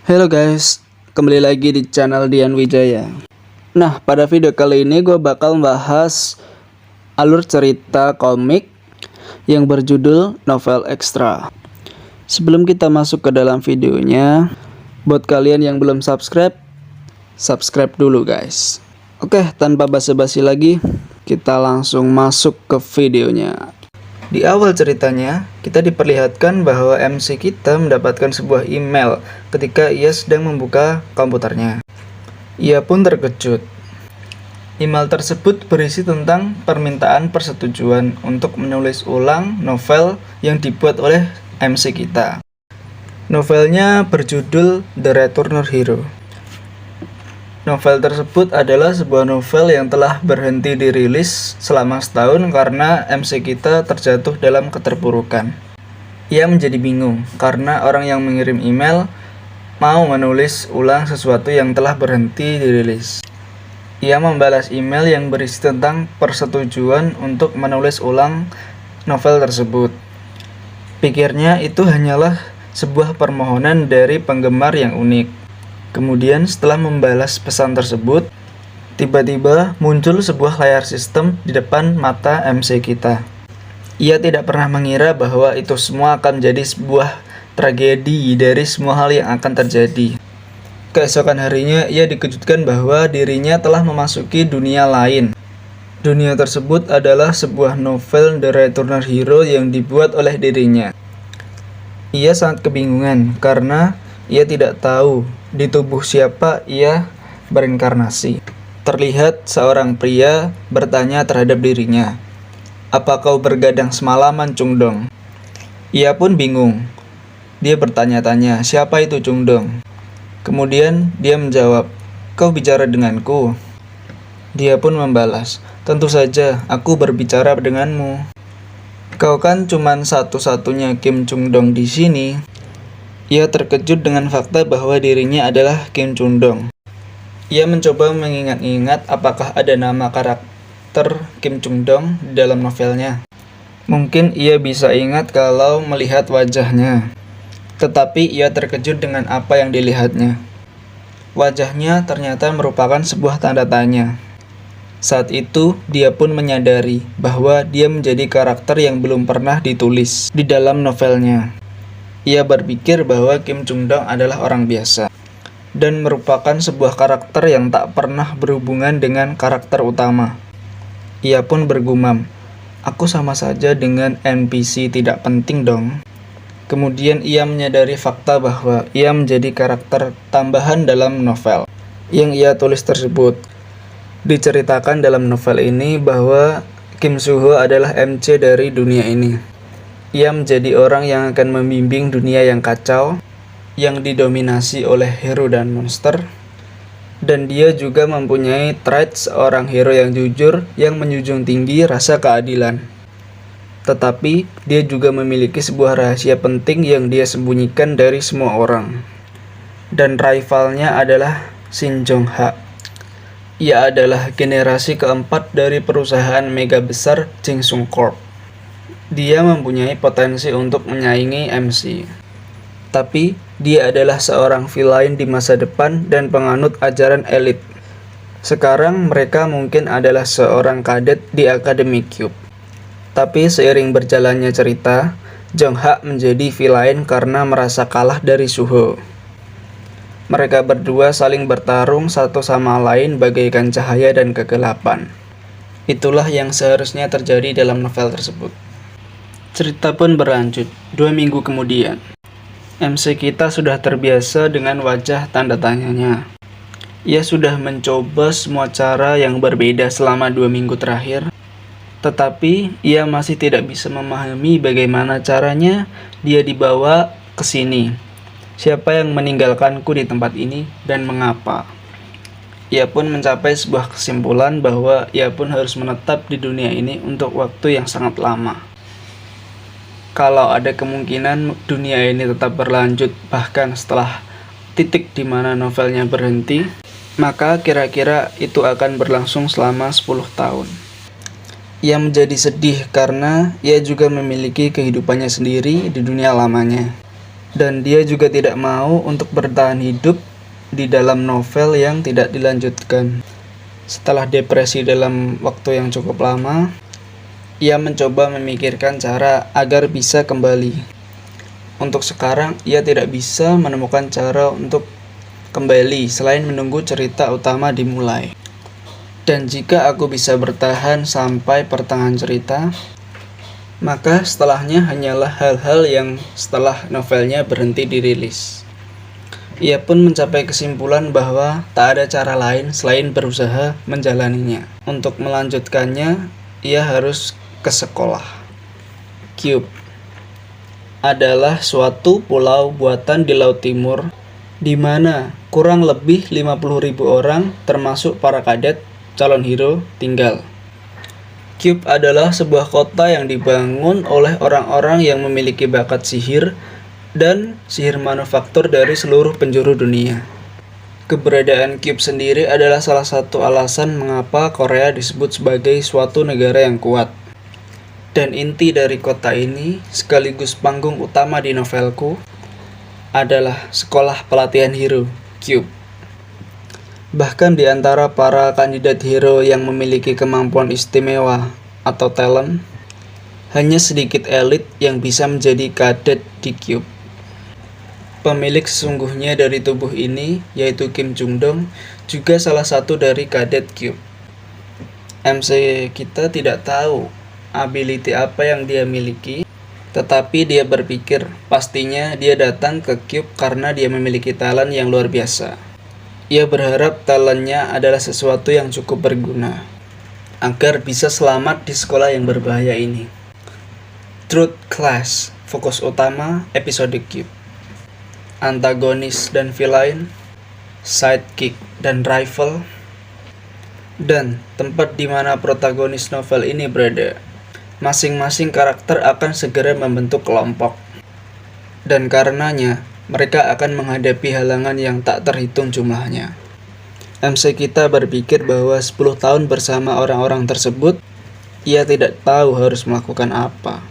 Halo guys, kembali lagi di channel Dian Wijaya. Nah, pada video kali ini gue bakal bahas alur cerita komik yang berjudul Novel Extra. Sebelum kita masuk ke dalam videonya, buat kalian yang belum subscribe, subscribe dulu guys. Oke, tanpa basa-basi lagi, kita langsung masuk ke videonya. Di awal ceritanya, kita diperlihatkan bahwa MC kita mendapatkan sebuah email ketika ia sedang membuka komputernya. Ia pun terkejut. Email tersebut berisi tentang permintaan persetujuan untuk menulis ulang novel yang dibuat oleh MC kita. Novelnya berjudul The Returner Hero. Novel tersebut adalah sebuah novel yang telah berhenti dirilis selama setahun karena MC kita terjatuh dalam keterpurukan. Ia menjadi bingung karena orang yang mengirim email mau menulis ulang sesuatu yang telah berhenti dirilis. Ia membalas email yang berisi tentang persetujuan untuk menulis ulang novel tersebut. Pikirnya itu hanyalah sebuah permohonan dari penggemar yang unik. Kemudian setelah membalas pesan tersebut, tiba-tiba muncul sebuah layar sistem di depan mata MC kita. Ia tidak pernah mengira bahwa itu semua akan menjadi sebuah tragedi dari semua hal yang akan terjadi. Keesokan harinya, ia dikejutkan bahwa dirinya telah memasuki dunia lain. Dunia tersebut adalah sebuah novel The Returner Hero yang dibuat oleh dirinya. Ia sangat kebingungan karena ia tidak tahu di tubuh siapa ia berinkarnasi. Terlihat seorang pria bertanya terhadap dirinya, "Apa kau bergadang semalaman, Cungdong?" Ia pun bingung. Dia bertanya-tanya, "Siapa itu Cungdong?" Kemudian dia menjawab, "Kau bicara denganku?" Dia pun membalas, "Tentu saja, aku berbicara denganmu. Kau kan cuman satu-satunya Kim Cungdong di sini." Ia terkejut dengan fakta bahwa dirinya adalah Kim Cungdong. Ia mencoba mengingat-ingat apakah ada nama karakter Kim Cungdong di dalam novelnya. Mungkin ia bisa ingat kalau melihat wajahnya. Tetapi ia terkejut dengan apa yang dilihatnya. Wajahnya ternyata merupakan sebuah tanda tanya. Saat itu, dia pun menyadari bahwa dia menjadi karakter yang belum pernah ditulis di dalam novelnya. Ia berpikir bahwa Kim Cungdong adalah orang biasa dan merupakan sebuah karakter yang tak pernah berhubungan dengan karakter utama. Ia pun bergumam, "Aku sama saja dengan NPC tidak penting dong." Kemudian ia menyadari fakta bahwa ia menjadi karakter tambahan dalam novel yang ia tulis tersebut. Diceritakan dalam novel ini bahwa Kim Suho adalah MC dari dunia ini. Ia menjadi orang yang akan membimbing dunia yang kacau, yang didominasi oleh hero dan monster, dan dia juga mempunyai trait seorang hero yang jujur yang menjunjung tinggi rasa keadilan. Tetapi, dia juga memiliki sebuah rahasia penting yang dia sembunyikan dari semua orang. Dan rivalnya adalah Shin Jong-ha. Ia adalah generasi keempat dari perusahaan mega besar Jing Sung Corp. Dia mempunyai potensi untuk menyaingi MC. Tapi, dia adalah seorang villain di masa depan dan penganut ajaran elit. Sekarang mereka mungkin adalah seorang kadet di Academy Cube. Tapi seiring berjalannya cerita, Jong-ha menjadi villain karena merasa kalah dari Suho. Mereka berdua saling bertarung satu sama lain bagaikan cahaya dan kegelapan. Itulah yang seharusnya terjadi dalam novel tersebut. Cerita pun berlanjut. 2 minggu kemudian, MC kita sudah terbiasa dengan wajah tanda tanyanya. Ia sudah mencoba semua cara yang berbeda selama 2 minggu terakhir, tetapi ia masih tidak bisa memahami bagaimana caranya dia dibawa ke sini. Siapa yang meninggalkanku di tempat ini dan mengapa? Ia pun mencapai sebuah kesimpulan bahwa ia pun harus menetap di dunia ini untuk waktu yang sangat lama. Kalau ada kemungkinan dunia ini tetap berlanjut bahkan setelah titik di mana novelnya berhenti, maka kira-kira itu akan berlangsung selama 10 tahun. Ia menjadi sedih karena ia juga memiliki kehidupannya sendiri di dunia lamanya. Dan dia juga tidak mau untuk bertahan hidup di dalam novel yang tidak dilanjutkan. Setelah depresi dalam waktu yang cukup lama, ia mencoba memikirkan cara agar bisa kembali. Untuk sekarang, ia tidak bisa menemukan cara untuk kembali selain menunggu cerita utama dimulai. Dan jika aku bisa bertahan sampai pertengahan cerita, maka setelahnya hanyalah hal-hal yang setelah novelnya berhenti dirilis. Ia pun mencapai kesimpulan bahwa tak ada cara lain selain berusaha menjalaninya. Untuk melanjutkannya, ia harus ke sekolah. Cube adalah suatu pulau buatan di Laut Timur di mana kurang lebih 50.000 orang termasuk para kadet calon hero tinggal. Cube adalah sebuah kota yang dibangun oleh orang-orang yang memiliki bakat sihir dan sihir manufaktur dari seluruh penjuru dunia. Keberadaan Cube sendiri adalah salah satu alasan mengapa Korea disebut sebagai suatu negara yang kuat. Dan inti dari kota ini, sekaligus panggung utama di novelku, adalah sekolah pelatihan hero, Cube. Bahkan di antara para kandidat hero yang memiliki kemampuan istimewa atau talent, hanya sedikit elit yang bisa menjadi kadet di Cube. Pemilik sesungguhnya dari tubuh ini, yaitu Kim Jung-dong, juga salah satu dari kadet Cube. MC kita tidak tahu ability apa yang dia miliki, tetapi dia berpikir pastinya dia datang ke Cube karena dia memiliki talent yang luar biasa. Ia berharap talentnya adalah sesuatu yang cukup berguna agar bisa selamat di sekolah yang berbahaya ini. Truth Class, fokus utama episode Cube. Antagonis dan villain, sidekick dan rival, dan tempat di mana protagonis novel ini berada. Masing-masing karakter akan segera membentuk kelompok, dan karenanya mereka akan menghadapi halangan yang tak terhitung jumlahnya. MC kita berpikir bahwa 10 tahun bersama orang-orang tersebut, ia tidak tahu harus melakukan apa.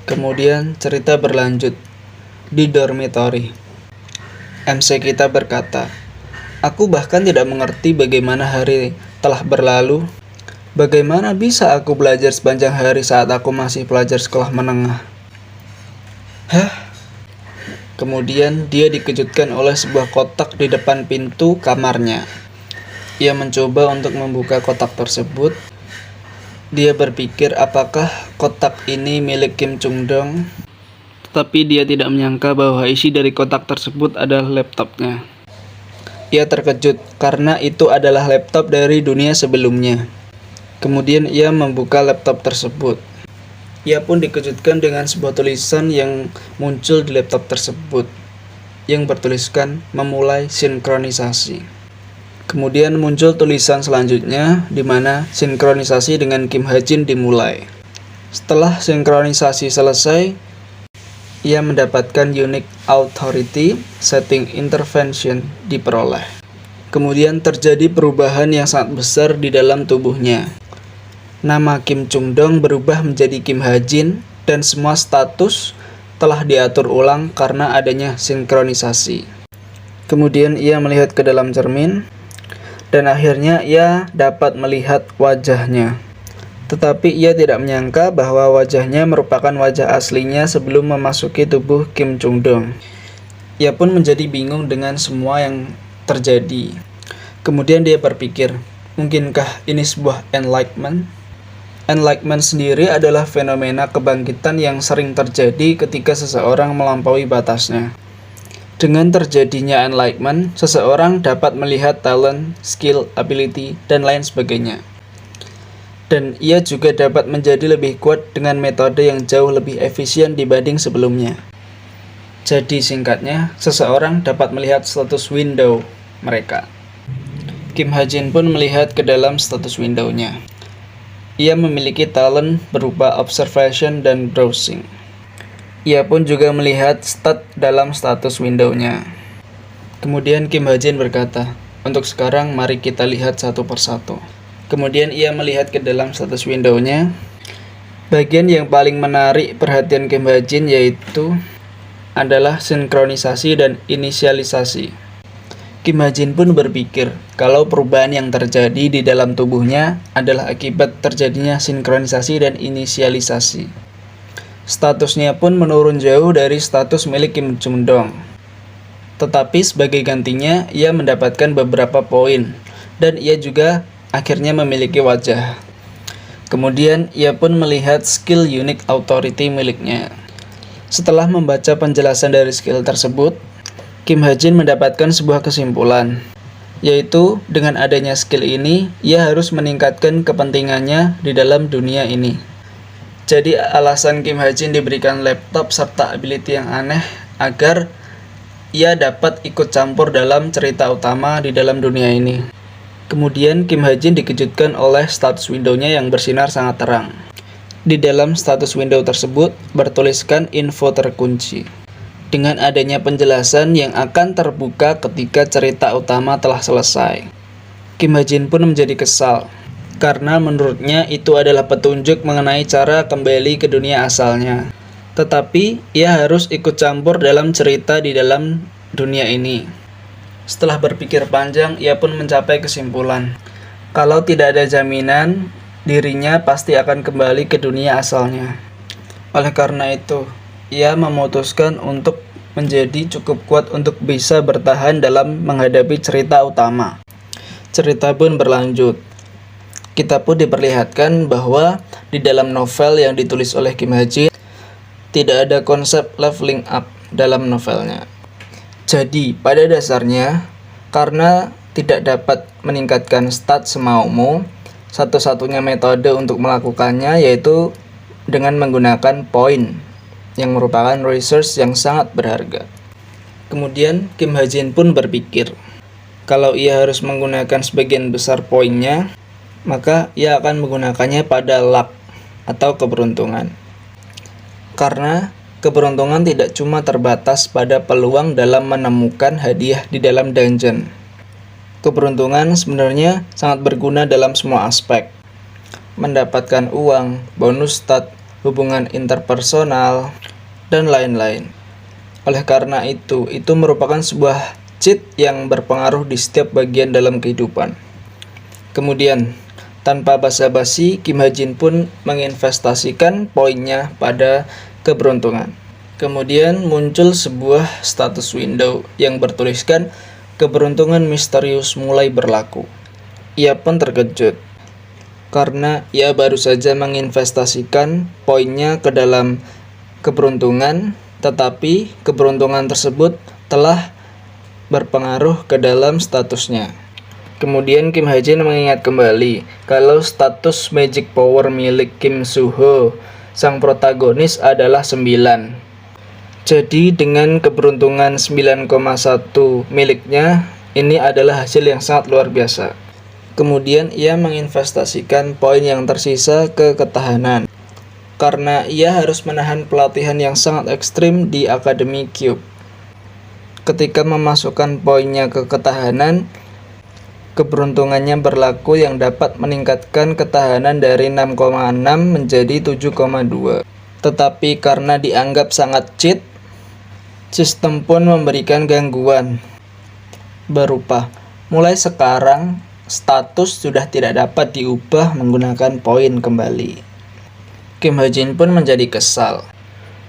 Kemudian cerita berlanjut di dormitory. MC kita berkata, "Aku bahkan tidak mengerti bagaimana hari telah berlalu. Bagaimana bisa aku belajar sepanjang hari saat aku masih pelajar sekolah menengah?" Hah? Kemudian dia dikejutkan oleh sebuah kotak di depan pintu kamarnya. Ia mencoba untuk membuka kotak tersebut. Dia berpikir apakah kotak ini milik Kim Jung-dong, tetapi dia tidak menyangka bahwa isi dari kotak tersebut adalah laptopnya. Ia terkejut karena itu adalah laptop dari dunia sebelumnya. Kemudian ia membuka laptop tersebut. Ia pun dikejutkan dengan sebuah tulisan yang muncul di laptop tersebut yang bertuliskan memulai sinkronisasi. Kemudian muncul tulisan selanjutnya di mana sinkronisasi dengan Kim Ha-jin dimulai. Setelah sinkronisasi selesai, ia mendapatkan unique authority setting intervention diperoleh. Kemudian terjadi perubahan yang sangat besar di dalam tubuhnya. Nama Kim Jung-dong berubah menjadi Kim Ha-jin dan semua status telah diatur ulang karena adanya sinkronisasi. Kemudian ia melihat ke dalam cermin dan akhirnya ia dapat melihat wajahnya. Tetapi ia tidak menyangka bahwa wajahnya merupakan wajah aslinya sebelum memasuki tubuh Kim Jung-dong. Ia pun menjadi bingung dengan semua yang terjadi. Kemudian dia berpikir, mungkinkah ini sebuah enlightenment? Enlightenment sendiri adalah fenomena kebangkitan yang sering terjadi ketika seseorang melampaui batasnya. Dengan terjadinya enlightenment, seseorang dapat melihat talent, skill, ability, dan lain sebagainya. Dan ia juga dapat menjadi lebih kuat dengan metode yang jauh lebih efisien dibanding sebelumnya. Jadi singkatnya, seseorang dapat melihat status window mereka. Kim Ha-jin pun melihat ke dalam status window-nya. Ia memiliki talent berupa observation dan browsing. Ia pun juga melihat stat dalam status window-nya. Kemudian Kim Ha-jin berkata, "Untuk sekarang mari kita lihat satu persatu." Kemudian ia melihat ke dalam status window-nya. Bagian yang paling menarik perhatian Kim Ha-jin yaitu adalah sinkronisasi dan inisialisasi. Kim Ha-jin pun berpikir kalau perubahan yang terjadi di dalam tubuhnya adalah akibat terjadinya sinkronisasi dan inisialisasi. Statusnya pun menurun jauh dari status milik Kim Jung-dong. Tetapi sebagai gantinya, ia mendapatkan beberapa poin, dan ia juga akhirnya memiliki wajah. Kemudian, ia pun melihat skill unique authority miliknya. Setelah membaca penjelasan dari skill tersebut, Kim Ha-jin mendapatkan sebuah kesimpulan, yaitu dengan adanya skill ini, ia harus meningkatkan kepentingannya di dalam dunia ini. Jadi alasan Kim Ha-jin diberikan laptop serta ability yang aneh agar ia dapat ikut campur dalam cerita utama di dalam dunia ini. Kemudian Kim Ha-jin dikejutkan oleh status window-nya yang bersinar sangat terang. Di dalam status window tersebut bertuliskan info terkunci. Dengan adanya penjelasan yang akan terbuka ketika cerita utama telah selesai. Kim Ha-jin pun menjadi kesal, karena menurutnya itu adalah petunjuk mengenai cara kembali ke dunia asalnya. Tetapi, ia harus ikut campur dalam cerita di dalam dunia ini. Setelah berpikir panjang, ia pun mencapai kesimpulan, kalau tidak ada jaminan, dirinya pasti akan kembali ke dunia asalnya. Oleh karena itu, ia memutuskan untuk menjadi cukup kuat untuk bisa bertahan dalam menghadapi cerita utama. Cerita pun berlanjut. Kita pun diperlihatkan bahwa di dalam novel yang ditulis oleh Kim Ha-jin, tidak ada konsep leveling up dalam novelnya. Jadi, pada dasarnya, karena tidak dapat meningkatkan stat semaumu, satu-satunya metode untuk melakukannya yaitu dengan menggunakan poin, yang merupakan resource yang sangat berharga. Kemudian Kim Ha-jin pun berpikir, kalau ia harus menggunakan sebagian besar poinnya, maka ia akan menggunakannya pada luck atau keberuntungan. Karena keberuntungan tidak cuma terbatas pada peluang dalam menemukan hadiah di dalam dungeon. Keberuntungan sebenarnya sangat berguna dalam semua aspek. Mendapatkan uang, bonus stat, hubungan interpersonal, dan lain-lain. Oleh karena itu merupakan sebuah cheat yang berpengaruh di setiap bagian dalam kehidupan. Kemudian, tanpa basa-basi, Kim Ha-jin pun menginvestasikan poinnya pada keberuntungan. Kemudian muncul sebuah status window yang bertuliskan keberuntungan misterius mulai berlaku. Ia pun terkejut, karena ia baru saja menginvestasikan poinnya ke dalam keberuntungan, tetapi keberuntungan tersebut telah berpengaruh ke dalam statusnya. Kemudian Kim Ha-jin mengingat kembali kalau status magic power milik Kim Soo-ho, sang protagonis, adalah 9. Jadi dengan keberuntungan 9,1 miliknya, ini adalah hasil yang sangat luar biasa. Kemudian ia menginvestasikan poin yang tersisa ke ketahanan, karena ia harus menahan pelatihan yang sangat ekstrim di Akademi Cube. Ketika memasukkan poinnya ke ketahanan, keberuntungannya berlaku yang dapat meningkatkan ketahanan dari 6,6 menjadi 7,2. Tetapi karena dianggap sangat cheat, sistem pun memberikan gangguan berupa, mulai sekarang status sudah tidak dapat diubah menggunakan poin kembali. Kim Ha-jin pun menjadi kesal.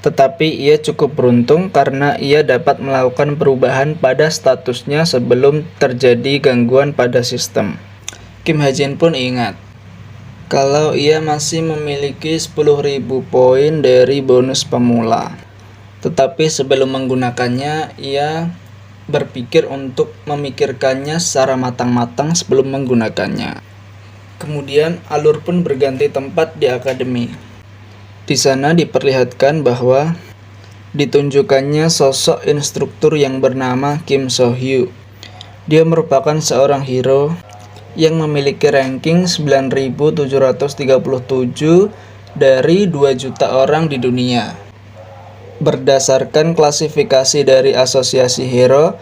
Tetapi ia cukup beruntung karena ia dapat melakukan perubahan pada statusnya sebelum terjadi gangguan pada sistem. Kim Ha-jin pun ingat kalau ia masih memiliki 10.000 poin dari bonus pemula. Tetapi sebelum menggunakannya, ia berpikir untuk memikirkannya secara matang-matang sebelum menggunakannya. Kemudian alur pun berganti tempat di akademi. Di sana diperlihatkan bahwa ditunjukkannya sosok instruktur yang bernama Kim So-hyu. Dia merupakan seorang hero yang memiliki ranking 9.737 dari 2 juta orang di dunia. Berdasarkan klasifikasi dari asosiasi hero,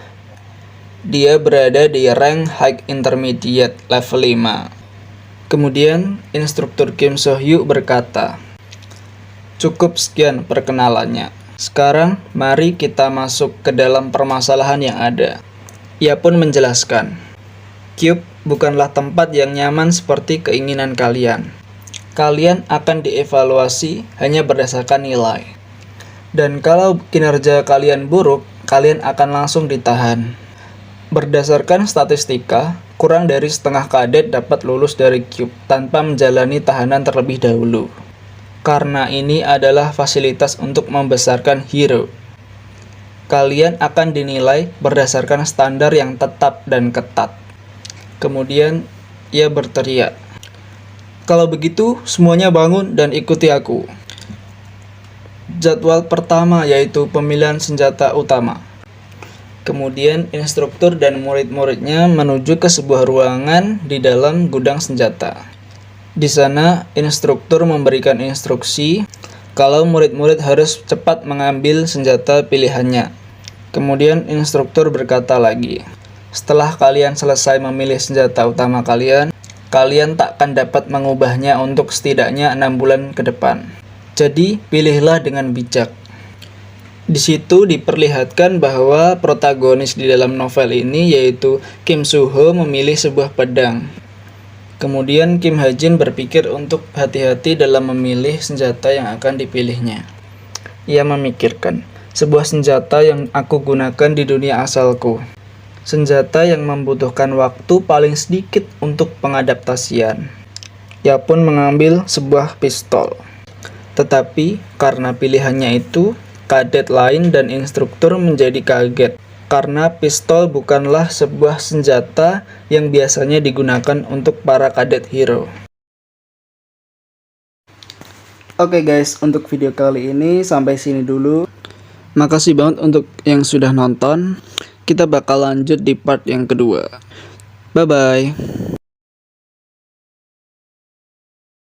dia berada di rank High Intermediate level 5. Kemudian instruktur Kim So-hyu berkata, "Cukup sekian perkenalannya. Sekarang, mari kita masuk ke dalam permasalahan yang ada. Ia pun menjelaskan, Cube bukanlah tempat yang nyaman seperti keinginan kalian. Kalian akan dievaluasi hanya berdasarkan nilai. Dan kalau kinerja kalian buruk, kalian akan langsung ditahan. Berdasarkan statistika, kurang dari setengah kadet dapat lulus dari Cube tanpa menjalani tahanan terlebih dahulu. Karena ini adalah fasilitas untuk membesarkan hero. Kalian akan dinilai berdasarkan standar yang tetap dan ketat. Kemudian ia berteriak, "Kalau begitu, semuanya bangun dan ikuti aku." Jadwal pertama yaitu pemilihan senjata utama. Kemudian instruktur dan murid-muridnya menuju ke sebuah ruangan di dalam gudang senjata. Di sana, instruktur memberikan instruksi kalau murid-murid harus cepat mengambil senjata pilihannya. Kemudian instruktur berkata lagi, setelah kalian selesai memilih senjata utama kalian, kalian tak akan dapat mengubahnya untuk setidaknya 6 bulan ke depan. Jadi, pilihlah dengan bijak. Di situ diperlihatkan bahwa protagonis di dalam novel ini yaitu Kim Soo-ho memilih sebuah pedang. Kemudian Kim Ha-jin berpikir untuk hati-hati dalam memilih senjata yang akan dipilihnya. Ia memikirkan, sebuah senjata yang aku gunakan di dunia asalku. Senjata yang membutuhkan waktu paling sedikit untuk pengadaptasian. Ia pun mengambil sebuah pistol. Tetapi karena pilihannya itu, kadet lain dan instruktur menjadi kaget. Karena pistol bukanlah sebuah senjata yang biasanya digunakan untuk para kadet hero. Oke guys, untuk video kali ini sampai sini dulu. Makasih banget untuk yang sudah nonton. Kita bakal lanjut di part yang kedua. Bye bye.